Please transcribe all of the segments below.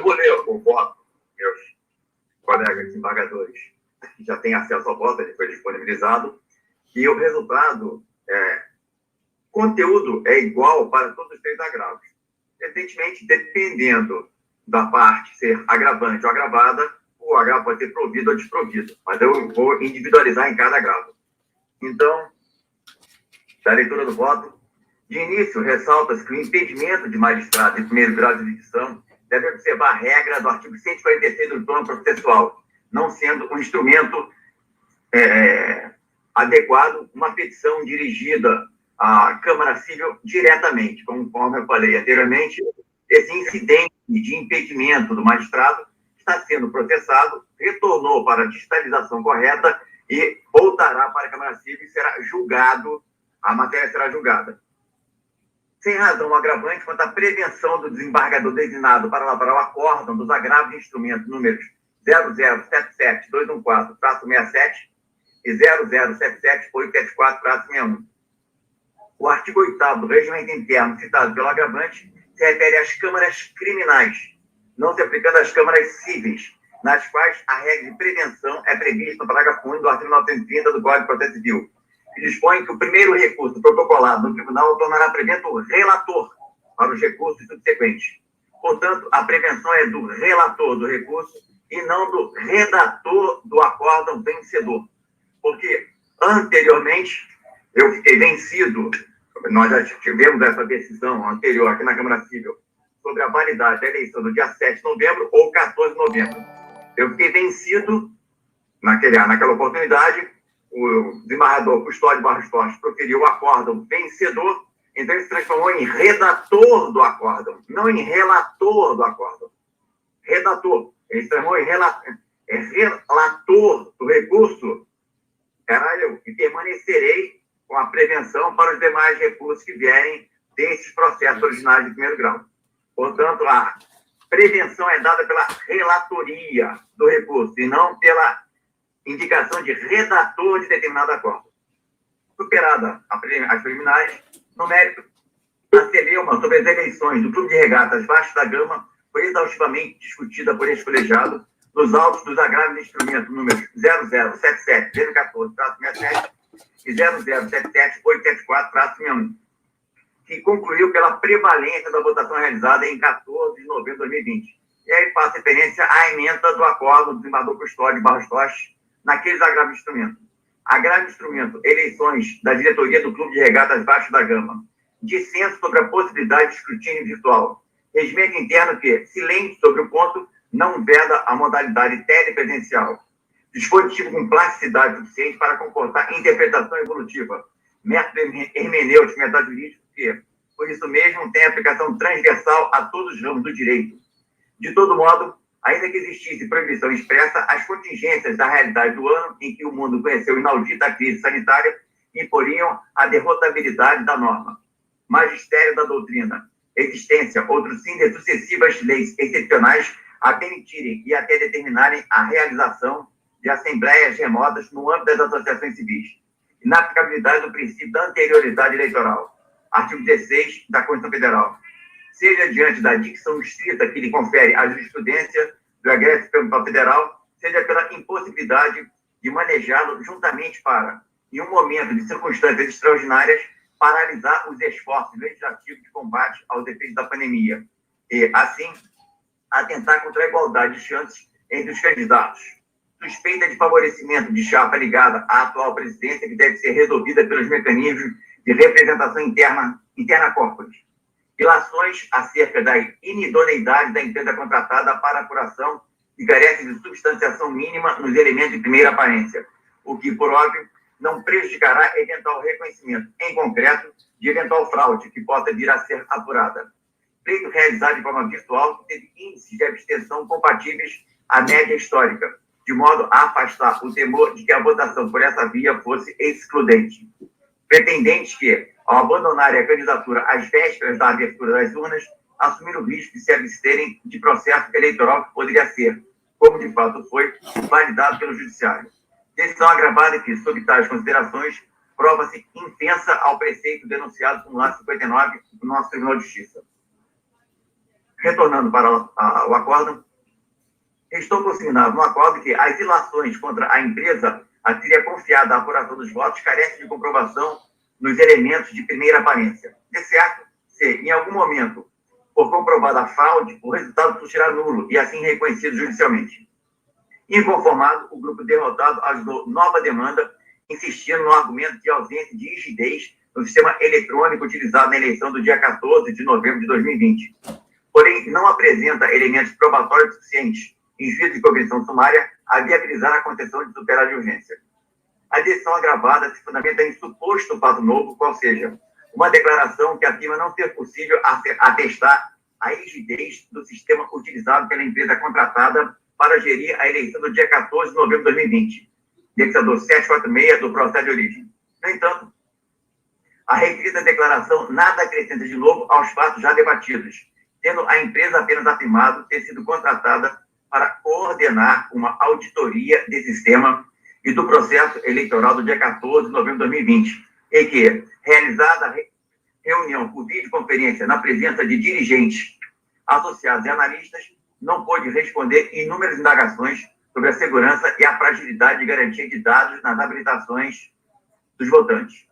vou ler o voto, meus colegas desembargadores, que já têm acesso ao voto, ele foi disponibilizado, e o resultado, conteúdo é igual para todos os três agravos. Evidentemente, dependendo da parte ser agravante ou agravada, o agravo pode ser provido ou desprovido, mas eu vou individualizar em cada agravo. Então, da leitura do voto, de início, ressalta-se que o impedimento de magistrado em primeiro grau de jurisdição deve observar a regra do artigo 146 do plano processual, não sendo um instrumento adequado uma petição dirigida à Câmara Civil diretamente, conforme eu falei anteriormente. Esse incidente de impedimento do magistrado está sendo processado, retornou para a digitalização correta e voltará para a Câmara Civil e será julgado, a matéria será julgada. Sem razão agravante quanto à prevenção do desembargador designado para lavrar o acórdão dos agravos de instrumentos números 0077214-67 e 0077874-61. O artigo 8º do regimento interno citado pelo agravante se refere às câmaras criminais, não se aplicando às câmaras cíveis, nas quais a regra de prevenção é prevista no parágrafo 1 do artigo 930 do Código de Processo Civil, que dispõe que o primeiro recurso protocolado no tribunal tornará prevento o relator para os recursos subsequentes. Portanto, a prevenção é do relator do recurso e não do redator do acórdão vencedor. Porque, anteriormente, eu fiquei vencido, nós já tivemos essa decisão anterior aqui na Câmara Civil, sobre a validade da eleição do dia 7 de novembro ou 14 de novembro. Eu fiquei vencido naquela oportunidade, o desembargador Custódio Barros Torres proferiu o acórdão vencedor, então ele se transformou em redator do acórdão, não em relator do acórdão. Redator. Ele se transformou em relator do recurso. Era eu, e permanecerei com a prevenção para os demais recursos que vierem desses processos originários de primeiro grau. Portanto, a prevenção é dada pela relatoria do recurso e não pela indicação de redator de determinado acordo. Superada as preliminares, no mérito, a celeuma sobre as eleições do Clube de Regatas Vasco da Gama foi exaustivamente discutida por esse colegiado nos autos dos agravos de instrumento números 0077-014-67 e 0077-874-61, que concluiu pela prevalência da votação realizada em 14 de novembro de 2020. E aí faço referência à emenda do acordo do desembargador Custódio Barros Torres naqueles agravos de instrumento. Agravo de instrumento, eleições da diretoria do Clube de Regatas Vasco da Gama. Dissenso sobre a possibilidade de escrutínio virtual. Regimento interno que, silente sobre o ponto, não veda a modalidade telepresencial. Dispositivo com plasticidade suficiente para comportar interpretação evolutiva. Método hermenêutico, método jurídico que, por isso mesmo, tem aplicação transversal a todos os ramos do direito. De todo modo, ainda que existisse proibição expressa, as contingências da realidade do ano em que o mundo conheceu inaudita crise sanitária imporiam a derrotabilidade da norma. Magistério da doutrina, existência, outros sim, de sucessivas leis excepcionais a permitirem e até determinarem a realização de assembleias remotas no âmbito das associações civis. Inaplicabilidade do princípio da anterioridade eleitoral. Artigo 16 da Constituição Federal. Seja diante da dicção estrita que lhe confere a jurisprudência do egresso Supremo Federal, seja pela impossibilidade de manejá-lo juntamente para, em um momento de circunstâncias extraordinárias, paralisar os esforços legislativos de combate aos efeitos da pandemia e, assim, atentar contra a igualdade de chances entre os candidatos. Suspeita de favorecimento de chapa ligada à atual presidência que deve ser resolvida pelos mecanismos de representação interna corporis. Ilações acerca da inidoneidade da empresa contratada para apuração que carece de substanciação mínima nos elementos de primeira aparência, o que, por óbvio, não prejudicará eventual reconhecimento, em concreto, de eventual fraude que possa vir a ser apurada. Pleito realizado de forma virtual que teve índices de abstenção compatíveis à média histórica, de modo a afastar o temor de que a votação por essa via fosse excludente. Pretendentes que, ao abandonarem a candidatura às vésperas da abertura das urnas, assumiram o risco de se absterem de processo eleitoral que poderia ser, como de fato foi, validado pelo Judiciário. Decisão agravada que, sob tais considerações, prova-se intensa ao preceito denunciado no lado 59 do nosso Tribunal de Justiça. Retornando para o acórdão, estou consignado no acórdão que as ilações contra a empresa a seria confiada à apuração dos votos carece de comprovação nos elementos de primeira aparência. De certo, se em algum momento for comprovada a fraude, o resultado surgirá nulo e assim reconhecido judicialmente. Inconformado, o grupo derrotado ajudou nova demanda, insistindo no argumento de ausência de rigidez no sistema eletrônico utilizado na eleição do dia 14 de novembro de 2020. Porém, não apresenta elementos probatórios suficientes em vista de comissão sumária a viabilizar a concessão de tutela de urgência. A decisão agravada se fundamenta em suposto fato novo, qual seja, uma declaração que afirma não ser possível atestar a rigidez do sistema utilizado pela empresa contratada para gerir a eleição do dia 14 de novembro de 2020, indexador 746 do processo de origem. No entanto, a referida declaração nada acrescenta de novo aos fatos já debatidos, tendo a empresa apenas afirmado ter sido contratada para coordenar uma auditoria desse sistema e do processo eleitoral do dia 14 de novembro de 2020, e que, realizada a reunião por videoconferência na presença de dirigentes, associados e analistas, não pôde responder inúmeras indagações sobre a segurança e a fragilidade de garantia de dados nas habilitações dos votantes.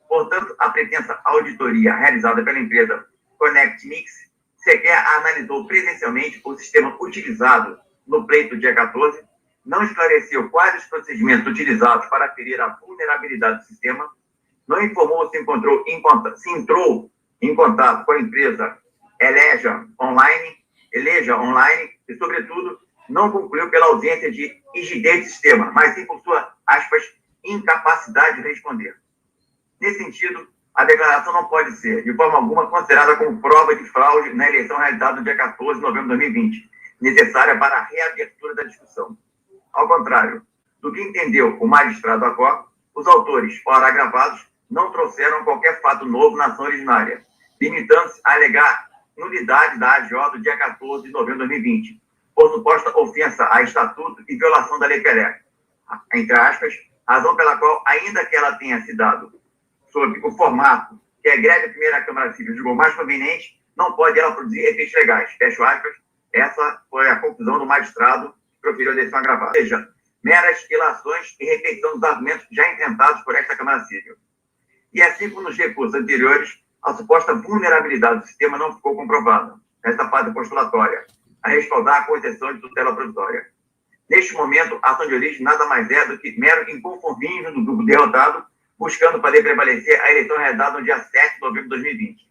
Portanto, a pretensa auditoria realizada pela empresa ConnectMix sequer analisou presencialmente o sistema utilizado no pleito do dia 14, não esclareceu quais os procedimentos utilizados para aferir a vulnerabilidade do sistema, não informou se entrou em contato com a empresa Eleja Online e, sobretudo, não concluiu pela ausência de rigidez do sistema, mas sim por sua, aspas, incapacidade de responder. Nesse sentido, a declaração não pode ser, de forma alguma, considerada como prova de fraude na eleição realizada no dia 14 de novembro de 2020, necessária para a reabertura da discussão. Ao contrário do que entendeu o magistrado Acó, os autores, ora agravados, não trouxeram qualquer fato novo na ação originária, limitando-se a alegar nulidade da AGO do dia 14 de novembro de 2020, por suposta ofensa a estatuto e violação da Lei Pelé, entre aspas, razão pela qual, ainda que ela tenha se dado sob o formato que a greve da primeira Câmara Civil julgou mais conveniente, não pode ela produzir efeitos legais. Fecho aspas. Essa foi a conclusão do magistrado que proferiu a decisão agravada. Ou seja, meras ilações e repetição dos argumentos já enfrentados por esta Câmara Civil. E assim como nos recursos anteriores, a suposta vulnerabilidade do sistema não ficou comprovada, nesta fase postulatória, a respaldar a concessão de tutela provisória. Neste momento, a ação de origem nada mais é do que mero inconformismo do grupo derrotado, buscando fazer prevalecer a eleição realizada no dia 7 de novembro de 2020.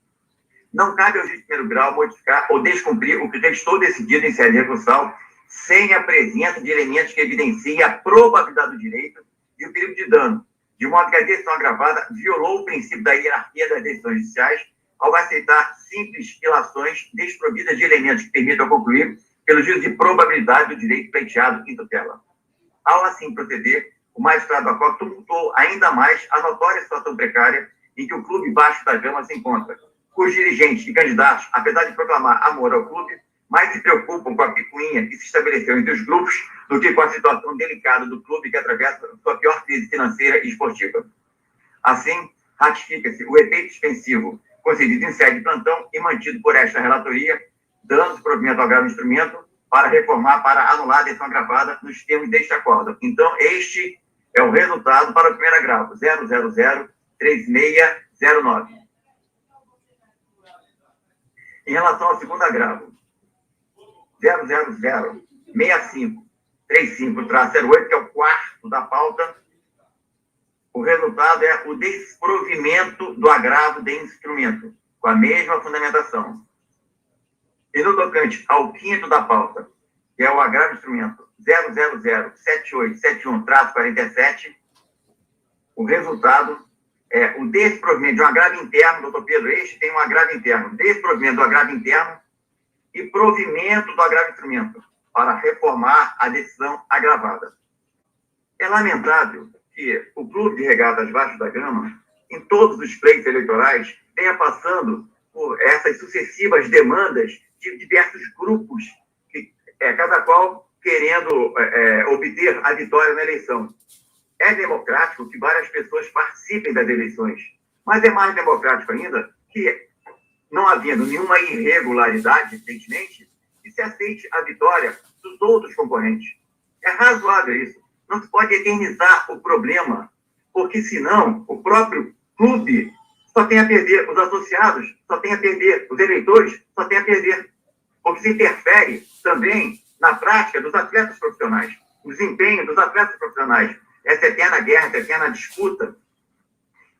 Não cabe ao juiz de primeiro grau modificar ou descumprir o que restou decidido em sede recursal sem a presença de elementos que evidenciem a probabilidade do direito e o perigo de dano, de modo que a decisão agravada violou o princípio da hierarquia das decisões judiciais ao aceitar simples ilações desprovidas de elementos que permitam concluir pelo juízo de probabilidade do direito pleiteado em tutela. Ao assim proceder, o magistrado Acó tumultuou ainda mais a notória situação precária em que o Clube Vasco da Gama se encontra, cujos dirigentes e candidatos, apesar de proclamar amor ao clube, mais se preocupam com a picuinha que se estabeleceu entre os grupos do que com a situação delicada do clube que atravessa sua pior crise financeira e esportiva. Assim, ratifica-se o efeito suspensivo concedido em sede de plantão e mantido por esta relatoria, dando provimento ao grave instrumento para reformar, para anular a decisão agravada nos termos deste acordo. Então, este é o resultado para o primeiro agravo, 0003609. Em relação ao segundo agravo, 0006535-08, que é o quarto da pauta, o resultado é o desprovimento do agravo de instrumento, com a mesma fundamentação. E no tocante ao quinto da pauta, que é o agravo de instrumento 0007871-47, o resultado é o desprovimento de um agravo interno, doutor Pedro, este tem um agravo interno, desprovimento do agravo interno e provimento do agravo de instrumento, para reformar a decisão agravada. É lamentável que o Clube de Regatas Vasco da Gama, em todos os pleitos eleitorais, venha passando por essas sucessivas demandas de diversos grupos, cada qual querendo obter a vitória na eleição. É democrático que várias pessoas participem das eleições, mas é mais democrático ainda que não havendo nenhuma irregularidade, evidentemente, que se aceite a vitória dos outros concorrentes. É razoável isso. Não se pode eternizar o problema, porque senão o próprio clube só tem a perder, os associados só tem a perder, os eleitores só tem a perder. Porque se interfere também na prática dos atletas profissionais, no desempenho dos atletas profissionais. Essa eterna guerra, essa eterna disputa.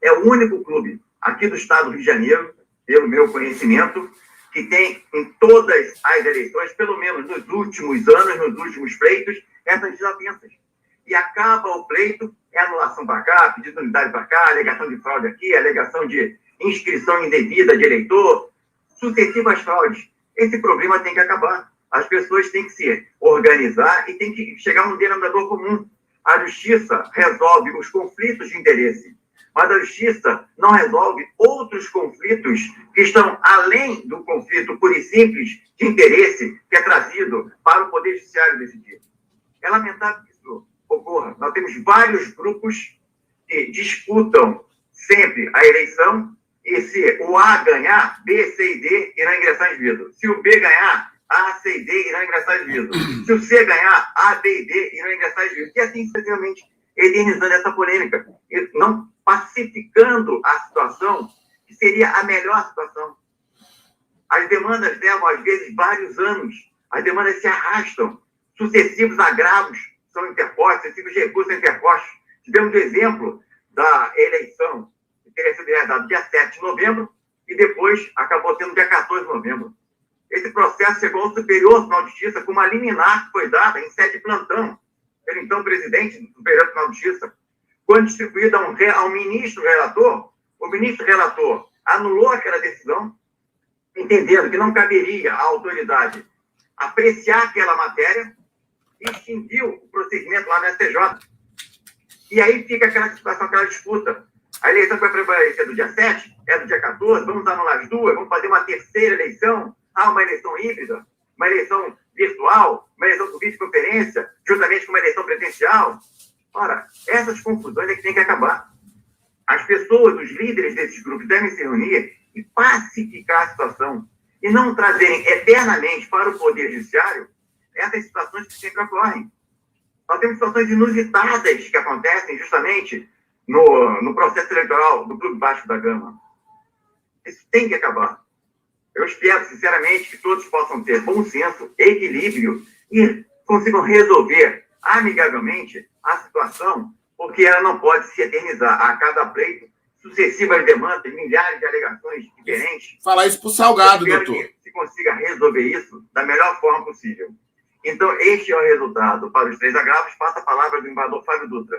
É o único clube aqui do estado do Rio de Janeiro, pelo meu conhecimento, que tem em todas as eleições, pelo menos nos últimos anos, nos últimos pleitos, essas desavenças. E acaba o pleito, é anulação para cá, pedido de unidade para cá, alegação de fraude aqui, alegação de inscrição indevida de eleitor, sucessivas fraudes. Esse problema tem que acabar. As pessoas têm que se organizar e têm que chegar a um denominador comum. A justiça resolve os conflitos de interesse, mas a justiça não resolve outros conflitos que estão além do conflito puro e simples de interesse que é trazido para o Poder Judiciário decidir. É lamentável que isso ocorra. Nós temos vários grupos que disputam sempre a eleição e se o A ganhar, B, C e D irão ingressar em juízo. Se o B ganhar, A, C e D irão ingressar em juízo. Se o C ganhar, A, B e D irão ingressar em juízo. E assim, sucessivamente, eternizando essa polêmica. E não pacificando a situação, que seria a melhor situação. As demandas levam, às vezes, vários anos. As demandas se arrastam. Sucessivos agravos são interpostos, sucessivos recursos são interpostos. Tivemos o exemplo da eleição que teria sido realizada dia 7 de novembro e depois acabou sendo dia 14 de novembro. Esse processo chegou ao Superior Tribunal de Justiça com uma liminar que foi dada em sede de plantão pelo então presidente do Superior Tribunal de Justiça. Quando distribuída ao ministro relator, o ministro relator anulou aquela decisão, entendendo que não caberia à autoridade apreciar aquela matéria e extinguiu o procedimento lá no STJ. E aí fica aquela situação, aquela disputa. A eleição que vai prevalecer do dia 7, é do dia 14, vamos anular as duas, vamos fazer uma terceira eleição, uma eleição híbrida, uma eleição virtual, uma eleição por videoconferência, juntamente com uma eleição presencial. Ora, essas confusões é que tem que acabar. As pessoas, os líderes desses grupos devem se reunir e pacificar a situação e não trazerem eternamente para o Poder Judiciário essas situações que sempre ocorrem. Nós temos situações inusitadas que acontecem justamente no processo eleitoral do Clube Vasco da Gama. Isso tem que acabar. Eu espero, sinceramente, que todos possam ter bom senso, equilíbrio e consigam resolver amigavelmente a situação, porque ela não pode se eternizar a cada pleito, sucessivas demandas, milhares de alegações diferentes. Falar isso para o Salgado, eu espero doutor. Que se consiga resolver isso da melhor forma possível. Então, este é o resultado para os 3 agravos. Passa a palavra do embaixador Fábio Dutra.